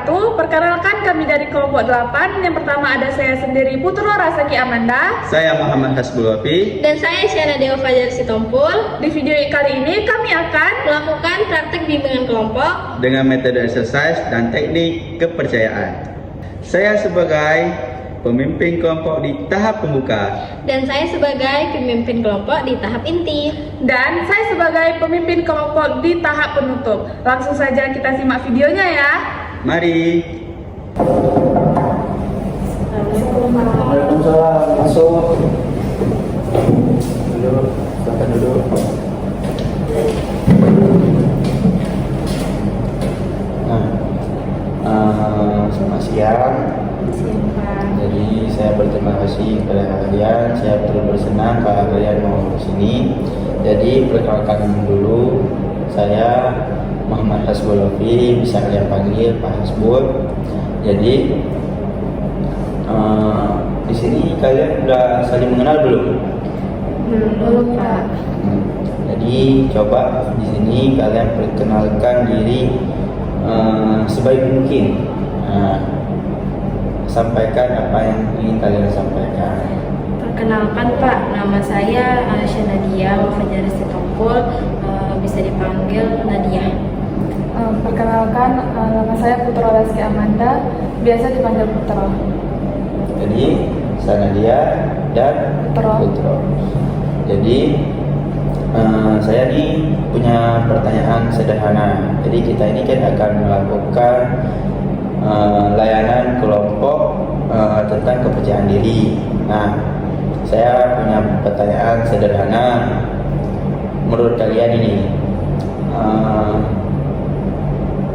wabarakatuh. Perkenalkan kami dari kelompok 8. Yang pertama ada saya sendiri Putro Rasaki Amanda. Saya Muhammad Hasbulwafi. Dan saya Syana Dewa Fajar Sitompul. Di video kali ini kami akan melakukan praktek bimbingan kelompok dengan metode exercise dan teknik kepercayaan. Saya sebagai pemimpin kelompok di tahap pembuka. Dan saya sebagai pemimpin kelompok di tahap inti. Dan saya sebagai pemimpin kelompok di tahap penutup. Langsung saja kita simak videonya ya. Mari. Waalaikumsalam. Masuk. Duduk. Silakan duduk. Selamat siang. Jadi saya berterima kasih kepada kalian. Saya turut bersenang kalau kalian mau ke sini. Jadi perkenalkan dulu, saya Muhammad Hasbulwafi, bisa kalian panggil Pak Hasbul. Jadi di sini kalian udah saling mengenal belum? Belum, Pak. Jadi coba di sini kalian perkenalkan diri sebaik mungkin. Sampaikan apa yang ingin kalian sampaikan. Perkenalkan Pak, nama saya Syana Dewa Fajar Sitompul, bisa dipanggil Nadia. Perkenalkan nama saya Putro Rasaki Amanda, biasa dipanggil Putro. Jadi Sanadia dan Putro. Jadi saya nih punya pertanyaan sederhana. Jadi kita ini kan akan melakukan layanan kelompok tentang kepercayaan diri. Nah, saya punya pertanyaan sederhana. Menurut kalian ini,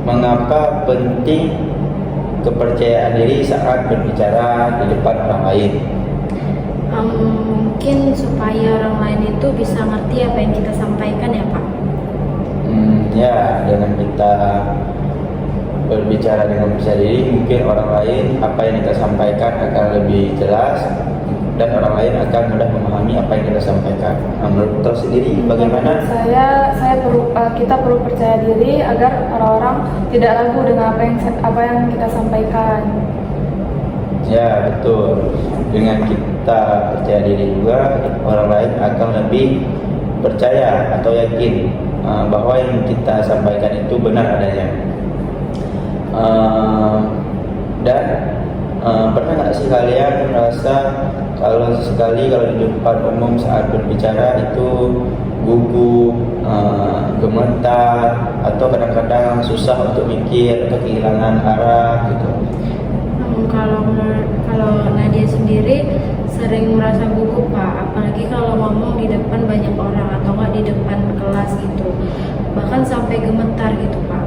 mengapa penting kepercayaan diri saat berbicara di depan orang lain? Mungkin supaya orang lain itu bisa ngerti apa yang kita sampaikan ya Pak. Ya, dengan kita berbicara dengan percaya diri, mungkin orang lain apa yang kita sampaikan akan lebih jelas dan orang lain akan mudah memahami apa yang kita sampaikan. Menurut Putro sendiri bagaimana? Kita perlu percaya diri agar orang-orang tidak ragu dengan apa yang kita sampaikan. Ya, betul. Dengan kita percaya diri juga, orang lain akan lebih percaya atau yakin bahwa yang kita sampaikan itu benar adanya. Dan pernah nggak sih kalian merasa kalau di depan umum saat berbicara itu gugup, gemetar, atau kadang-kadang susah untuk mikir atau kehilangan arah gitu? Kalau Nadia sendiri sering merasa gugup Pak, apalagi kalau ngomong di depan banyak orang atau nggak di depan kelas gitu, bahkan sampai gemetar gitu Pak.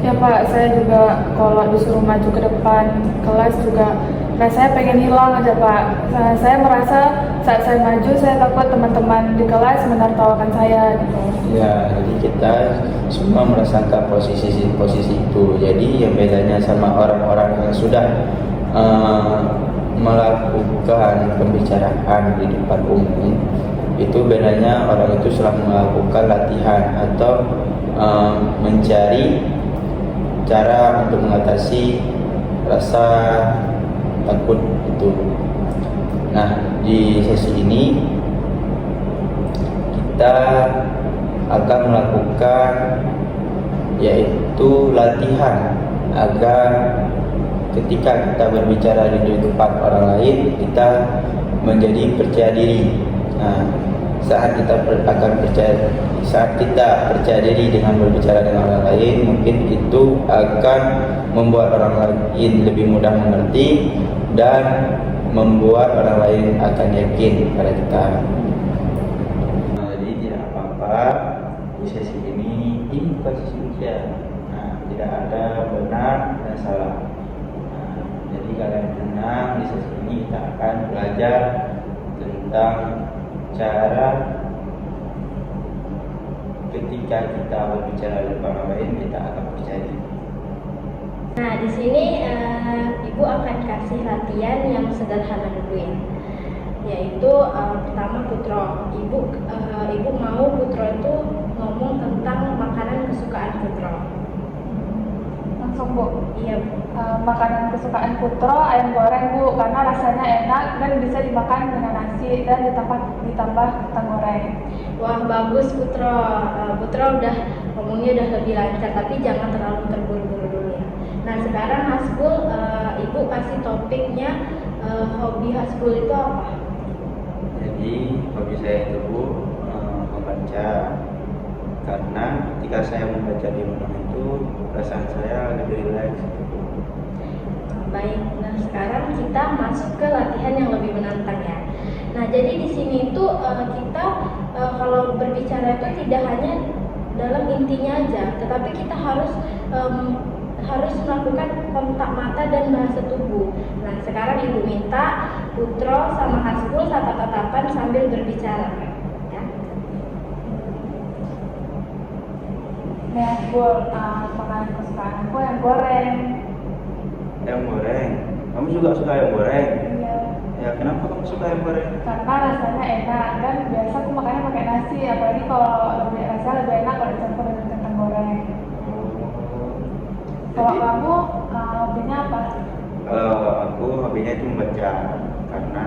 Ya Pak, saya juga kalau disuruh maju ke depan kelas juga rasanya pengen hilang aja Pak. Saya merasa saat saya maju, saya takut teman-teman di kelas menertawakan saya gitu. Ya, jadi kita semua merasakan posisi itu. Jadi yang bedanya sama orang-orang yang sudah melakukan pembicaraan di depan umum, itu bedanya orang itu setelah melakukan latihan atau mencari cara untuk mengatasi rasa takut itu. Nah, di sesi ini kita akan melakukan yaitu latihan agar ketika kita berbicara di depan orang lain kita menjadi percaya diri. Nah, saat kita percaya diri dengan berbicara dengan orang lain, mungkin itu akan membuat orang lain lebih mudah mengerti dan membuat orang lain akan yakin pada kita. Jadi tidak apa-apa di sesi ini bukan sesi ujian. Tidak ada benar dan salah. Jadi kalian tenang, di sesi ini kita akan belajar tentang cara ketika kita berbicara di depan orang lain kita akan percaya diri. Nah, di sini Ibu akan kasih latihan yang sederhana dulu ya. Yaitu pertama Putro. Ibu mau Putro itu ngomong tentang makanan kesukaan Putro. Langsung Bu. Iya Bu. Makanan kesukaan Putro ayam goreng Bu, karena rasanya enak dan bisa dimakan dengan nasi dan ditambah kentang goreng. Wah bagus Putro. Putro udah ngomongnya udah lebih lancar, tapi jangan terlalu terburu-buru dulu ya. Nah sekarang Hasbul, Ibu kasih topiknya hobi Hasbul itu apa? Jadi hobi saya itu membaca, karena ketika saya membaca di rumah itu perasaan saya lebih rileks. Baik, nah sekarang kita masuk ke latihan yang lebih menantang ya. Nah jadi di sini itu kita kalau berbicara itu tidak hanya dalam intinya aja, tetapi kita harus melakukan kontak mata dan bahasa tubuh. Nah sekarang Ibu minta Putro sama Hasbul tatap-tatapan sambil berbicara. Ya. Nih Hasbul, makanan kesukaan aku yang goreng. Ayam goreng, kamu juga suka ayam goreng? Iya. Ya kenapa kamu suka ayam goreng? Karena rasanya enak dan biasa aku makannya pakai nasi, apalagi kalau rasanya lebih enak kalau dicampur dengan kentang goreng. Kalau Jadi, kamu hobinya apa? kalau aku hobinya itu membaca, karena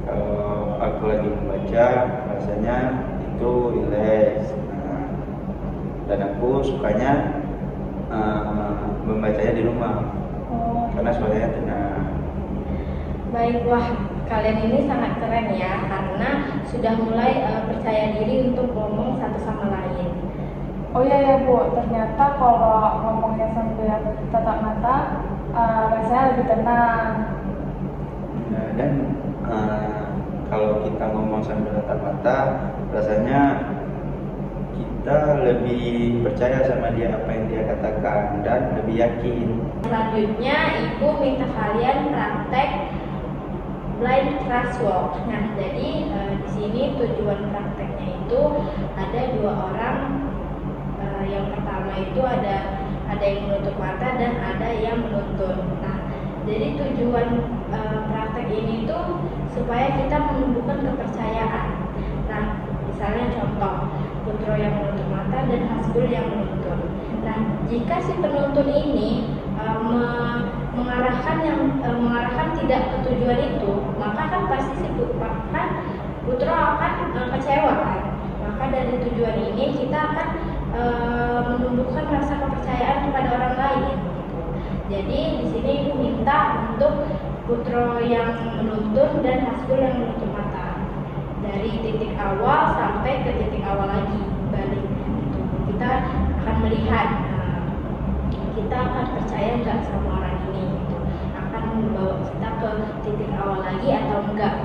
kalau aku lagi membaca rasanya itu rileks. Nah, dan aku sukanya membacanya di rumah Oh, karena suaranya tenang. Baik, wah kalian ini sangat keren ya karena sudah mulai percaya diri untuk ngomong satu sama lain. oh iya ya Bu, ternyata kalau ngomongnya sambil tatap mata rasanya lebih tenang. Nah, dan kalau kita ngomong sambil tatap mata, rasanya kita lebih percaya sama dia, apa yang dia katakan, dan lebih yakin. Selanjutnya Ibu minta kalian praktek blind crosswalk. Nah, jadi di sini tujuan prakteknya itu ada dua orang. Yang pertama itu ada yang menutup mata dan ada yang menuntun. Nah, jadi tujuan praktek ini tuh supaya kita menumbuhkan kepercayaan. Nah, misalnya contoh Putro yang menutup mata dan Hasbul yang menuntun. Nah, jika si penuntun ini mengarahkan tidak ke tujuan itu, maka kan pasti si Putro akan kecewa kan. Maka dari tujuan ini kita akan menumbuhkan rasa kepercayaan kepada orang lain. Jadi di sini Ibu minta untuk Putro yang menuntun dan Hasbul yang menutup mata. Dari titik awal sampai ke titik awal lagi balik. Kita akan melihat, kita akan percaya nggak sama orang ini, akan membawa kita ke titik awal lagi atau enggak.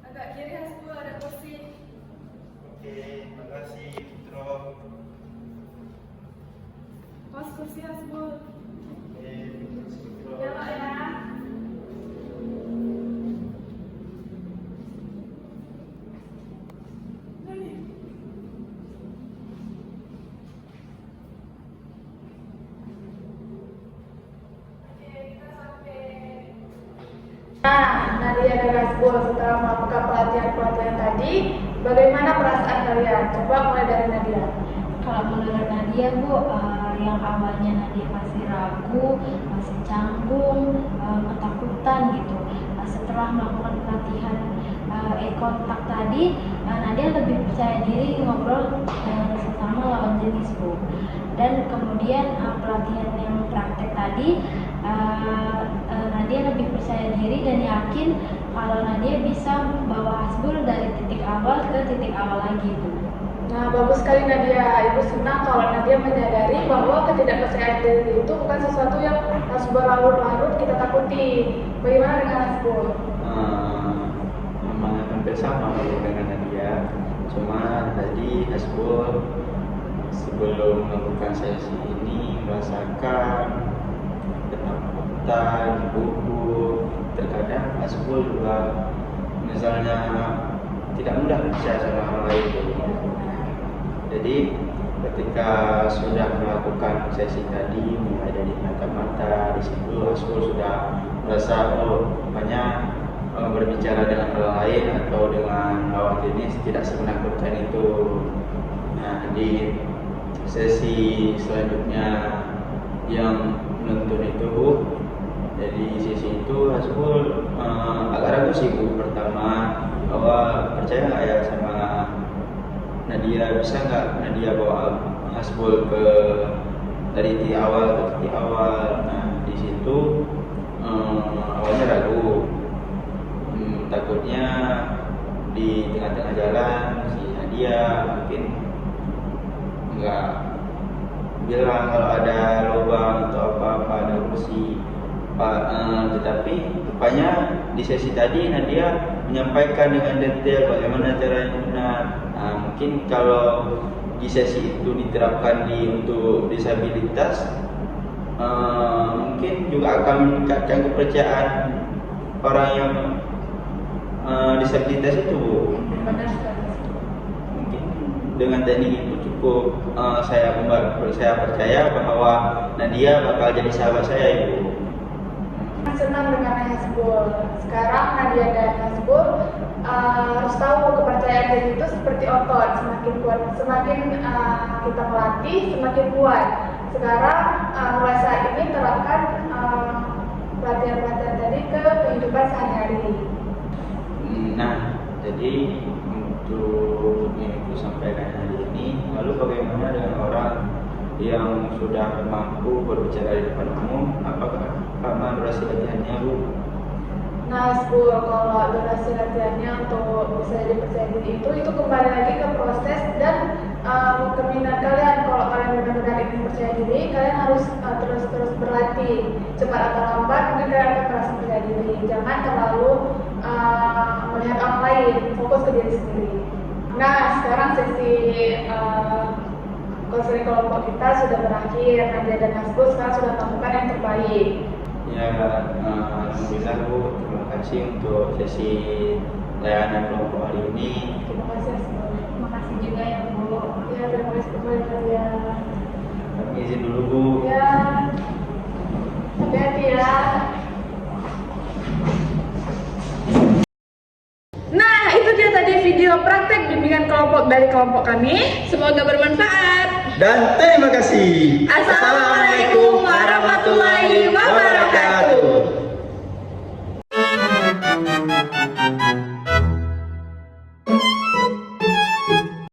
Agak kiri Hasbul, ada kursi. Oke, terima kasih Putro. Pas kursi Hasbul. Oke, terima kasih Putro. Belok ya. Nah, Nadia dan Hasbul, setelah melakukan pelatihan tadi, bagaimana perasaan kalian? Coba mulai dari Nadia. Kalau menurut Nadia Bu, yang awalnya Nadia masih ragu, masih canggung, ketakutan gitu. Setelah melakukan pelatihan eye contact tadi, Nadia lebih percaya diri ngobrol dengan sesama lawan jenis Bu. Dan kemudian pelatihan yang praktek tadi, Nadia lebih percaya diri dan yakin kalau Nadia bisa membawa Hasbul dari titik awal ke titik awal lagi Bu. Nah, bagus sekali Nadia. Ibu senang kalau Nadia menyadari bahwa ketidakpercayaan diri itu bukan sesuatu yang harus berlarut-larut kita takuti. Bagaimana dengan Hasbul? Memang hampir sama dengan Nadia. Cuma tadi Hasbul sebelum melakukan sesi ini merasakan ketakutan, gugup. Terkadang Hasbul juga misalnya tidak mudah percaya sama orang lain. Jadi ketika sudah melakukan sesi tadi, mulai dari mata-mata, di situ Hasbul sudah merasa, oh rupanya berbicara dengan orang lain atau dengan lawan jenis tidak semenakutkan itu. Nah, di sesi selanjutnya yang menuntun itu, jadi sesi itu Hasbul agak ragu sih Bu. Pertama, bahwa percaya nggak ya sama Nadia, bisa nggak Nadia bawa Hasbul ke dari titik awal ke titik awal. Nah, di situ awalnya ragu, takutnya di tengah-tengah jalan si Nadia mungkin nggak bilang kalau ada lubang atau apa-apa, ada kursi. Tetapi rupanya di sesi tadi Nadia menyampaikan dengan detail bagaimana caranya benar. Nah, mungkin kalau di sesi itu diterapkan untuk disabilitas, mungkin juga akan meningkatkan kepercayaan orang yang disabilitas itu. Benar sekali. Mungkin dengan teknik itu cukup saya percaya bahwa Nadia bakal jadi sahabat saya, Ibu. Senang dengan Hasbul. Sekarang Nadia dan Hasbul harus tahu kepercayaan diri itu seperti otot, semakin kuat, semakin kita melatih, semakin kuat. Sekarang mulai saat ini terapkan pelatihan-pelatihan tadi ke kehidupan sehari-hari. Nah, jadi untuk yang Ibu sampaikan hari ini, lalu bagaimana dengan orang yang sudah mampu berbicara di depan umum? Apakah lama durasi latihannya, Bu? Nah, Hasbul, kalau durasi latihannya untuk bisa jadi percaya diri itu kembali lagi ke proses dan keminat kalian. Kalau kalian benar-benar ingin percaya diri, kalian harus terus berlatih. Cepat atau lambat, mungkin kalian akan merasa percaya diri. Jangan terlalu melihat orang lain, fokus ke diri sendiri. Nah, sekarang sesi konseling kelompok kita sudah berakhir. Nadia dan Hasbul sekarang sudah melakukan yang terbaik. Ya, alhamdulillah Bu. Terima kasih untuk sesi layanan kelompok hari ini. Terima kasih Hasbul. Terima kasih juga ya Bu. Ya, terima kasih kembali Nadia. Kami izin dulu, Bu. Ya, hati-hati ya. Nah, itu dia tadi video praktek bimbingan kelompok dari kelompok kami. Semoga bermanfaat. Dan terima kasih. Assalamualaikum warahmatullahi wabarakatuh.